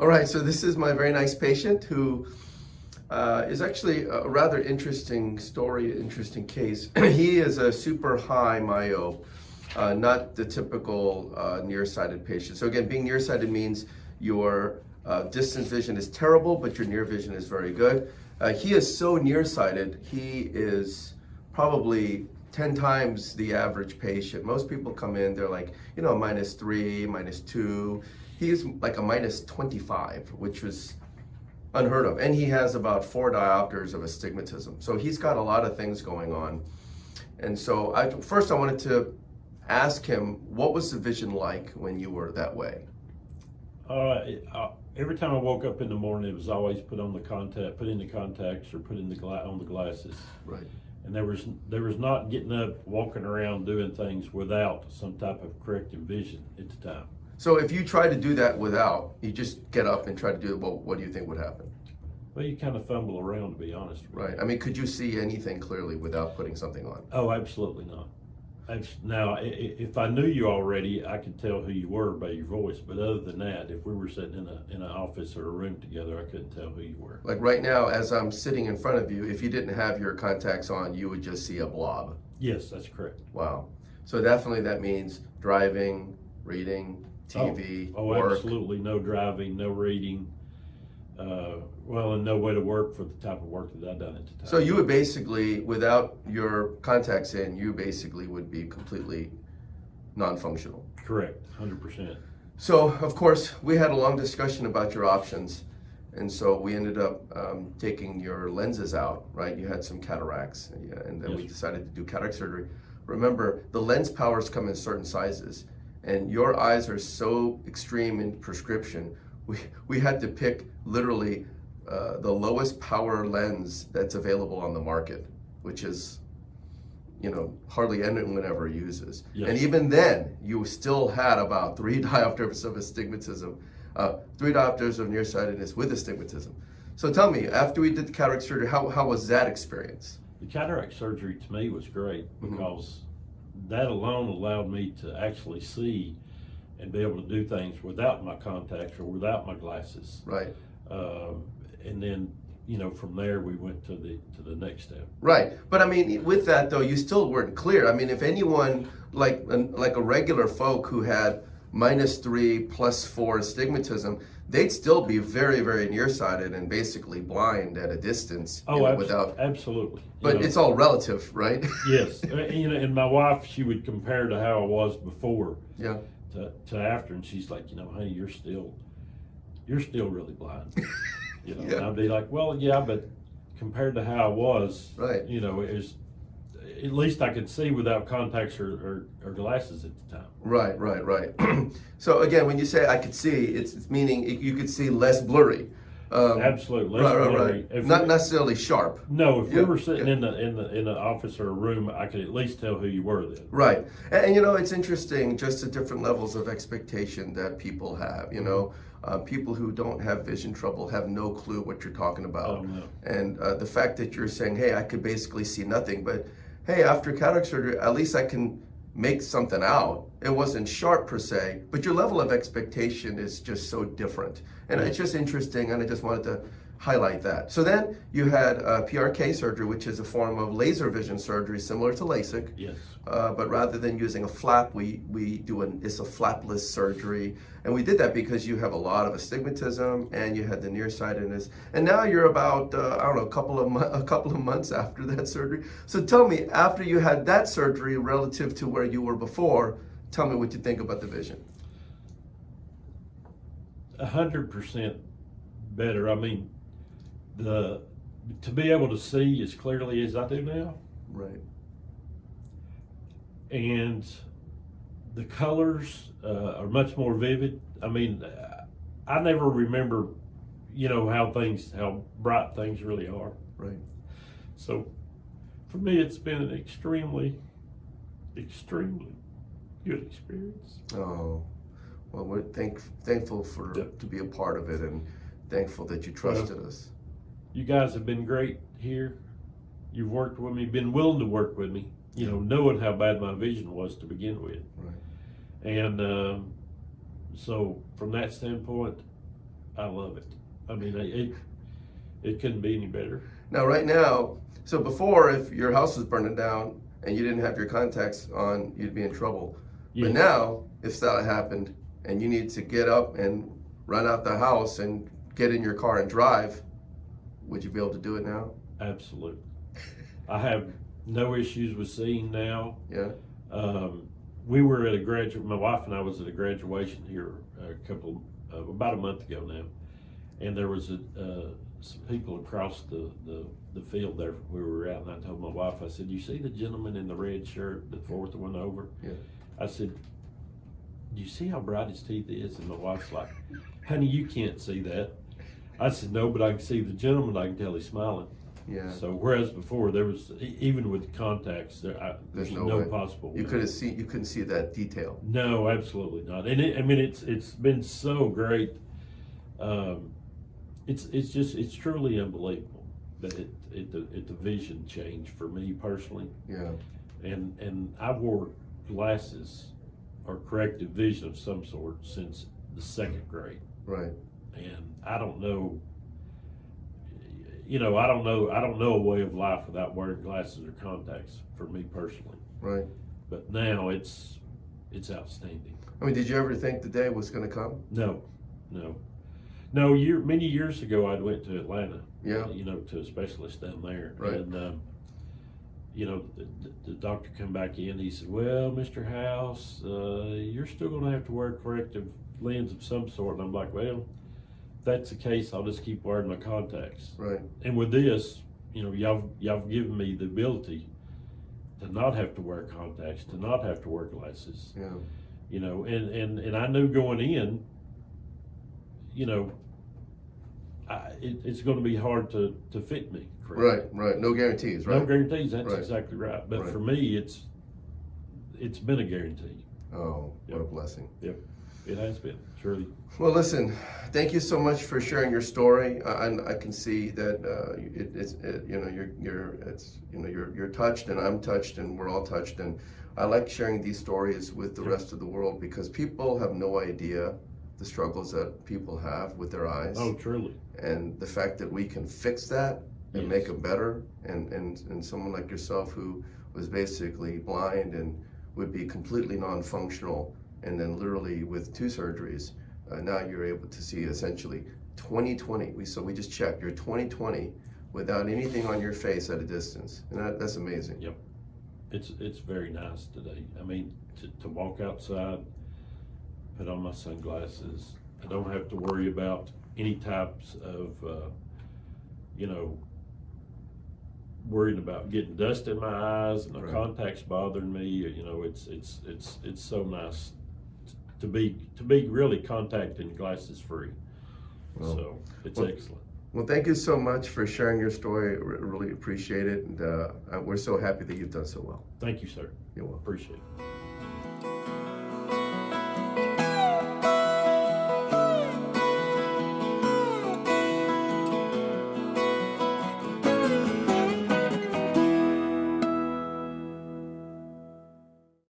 All right, so this is my very nice patient who is actually a rather interesting story, interesting case. He is a super high myope, not the typical nearsighted patient. So again, being nearsighted means your distance vision is terrible, but your near vision is very good. He is so nearsighted, he is probably 10 times the average patient. Most people come in, they're like, -3, -2. He's like a -25, which was unheard of. And he has about 4 diopters of astigmatism. So he's got a lot of things going on. And so first I wanted to ask him, what was the vision like when you were that way? Every time I woke up in the morning, it was always put in the contacts or on the glasses. Right. And there was not getting up, walking around, doing things without some type of corrective vision at the time. So if you try to do that without, you just get up and try to do it, well, what do you think would happen? Well, you kind of fumble around, to be honest. Right. I mean, could you see anything clearly without putting something on? Oh, absolutely not. Now, if I knew you already, I could tell who you were by your voice. But other than that, if we were sitting in an office or a room together, I couldn't tell who you were. Like right now, as I'm sitting in front of you, if you didn't have your contacts on, you would just see a blob. Yes, that's correct. Wow. So definitely that means driving, reading, TV, work. Absolutely. No driving, no reading. And no way to work for the type of work that I've done at the time. So you would basically, without your contacts in, you basically would be completely non-functional. Correct, 100%. So, of course, we had a long discussion about your options. And so we ended up taking your lenses out, right? You had some cataracts, and then we decided to do cataract surgery. Remember, the lens powers come in certain sizes, and your eyes are so extreme in prescription, we had to pick literally the lowest power lens that's available on the market, which is, hardly anyone ever uses. Yes. And even then, you still had about 3 diopters of astigmatism, 3 diopters of nearsightedness with astigmatism. So tell me, after we did the cataract surgery, how was that experience? The cataract surgery to me was great because that alone allowed me to actually see and be able to do things without my contacts or without my glasses. Right. And then, from there we went to the next step. Right. But I mean, with that though, you still weren't clear. I mean, if anyone like a regular folk who had -3 +4 astigmatism, they'd still be very, very nearsighted and basically blind at a distance. Without. Absolutely. But it's all relative, right? Yes. And my wife, she would compare to how I was before. Yeah. To after, and she's like, honey, you're still really blind. Yeah. And I'd be like, well, yeah, but compared to how I was, right. It was, at least I could see without contacts or glasses at the time. Right. So again, when you say I could see, it's meaning you could see less blurry. Absolutely, less blurry. Right. Not necessarily sharp. No, if we were sitting in the office or a room, I could at least tell who you were then. Right, and it's interesting just the different levels of expectation that people have. People who don't have vision trouble have no clue what you're talking about. Oh, no. And the fact that you're saying, hey, I could basically see nothing, but hey, after cataract surgery, at least I can make something out. It wasn't sharp per se, but your level of expectation is just so different. And it's just interesting, and I just wanted to highlight that. So then you had PRK surgery, which is a form of laser vision surgery similar to LASIK. Yes. But rather than using a flap, it's a flapless surgery. And we did that because you have a lot of astigmatism and you had the nearsightedness. And now you're about, a couple of months after that surgery. So tell me, after you had that surgery relative to where you were before, tell me what you think about the vision. 100% better. I mean, to be able to see as clearly as I do now. Right. And the colors are much more vivid. I mean, I never remember, how bright things really are. Right. So for me, it's been an extremely, extremely good experience. Oh, well, we're thankful to be a part of it, and thankful that you trusted us. You guys have been great here. You've worked with me, been willing to work with me, knowing how bad my vision was to begin with. Right. And so from that standpoint, I love it. I mean, it couldn't be any better. Now, right now, so before, if your house was burning down and you didn't have your contacts on, you'd be in trouble. Yes. But now, if that happened and you need to get up and run out the house and get in your car and drive, would you be able to do it now? Absolutely. I have no issues with seeing now. Yeah. We were at my wife and I was at a graduation here about a month ago now, and there was some people across the field there where we were at, and I told my wife, I said, "You see the gentleman in the red shirt, the fourth one over?" Yeah. I said, "Do you see how bright his teeth is?" And my wife's like, "Honey, you can't see that." I said, "No, but I can see the gentleman. I can tell he's smiling." Yeah. So whereas before there was, even with contacts, there's no way. possible. You couldn't see that detail. No, absolutely not. And it's been so great. It's truly unbelievable that the vision changed for me personally. Yeah. And I wore glasses or corrective vision of some sort since the second grade. Right. And I don't know. I don't know a way of life without wearing glasses or contacts for me personally. Right. But now it's outstanding. I mean, did you ever think the day was going to come? No. Many years ago, I went to Atlanta. Yeah. To a specialist down there. Right. And the doctor come back in. He said, "Well, Mr. House, you're still going to have to wear a corrective lens of some sort." And I'm like, "Well, if that's the case, I'll just keep wearing my contacts." Right. And with this, y'all given me the ability to not have to wear contacts, to not have to wear glasses. Yeah. And I knew going in, it's going to be hard to fit me. Correct? Right. No guarantees, right? No guarantees. That's Right. exactly right. But Right. for me, it's been a guarantee. Oh, what Yep. a blessing. Yep, it has been truly. Well, listen, thank you so much for sharing your story. And I can see that you're touched, and I'm touched, and we're all touched. And I like sharing these stories with the rest of the world because people have no idea the struggles that people have with their eyes. Oh, truly. And the fact that we can fix that and Yes. make them better, and someone like yourself who was basically blind and would be completely non-functional, and then literally with 2 surgeries, now you're able to see essentially 20/20. So we just checked, you're 20/20 without anything on your face at a distance, and that's amazing. Yep, it's very nice today. I mean, to walk outside, put on my sunglasses. I don't have to worry about any types of, worried about getting dust in my eyes and the Right. contacts bothering me. It's so nice to be really contact and glasses free. Well, So it's well, excellent. Well, thank you so much for sharing your story. Really appreciate it, and we're so happy that you've done so well. Thank you, sir. You're welcome. Appreciate it.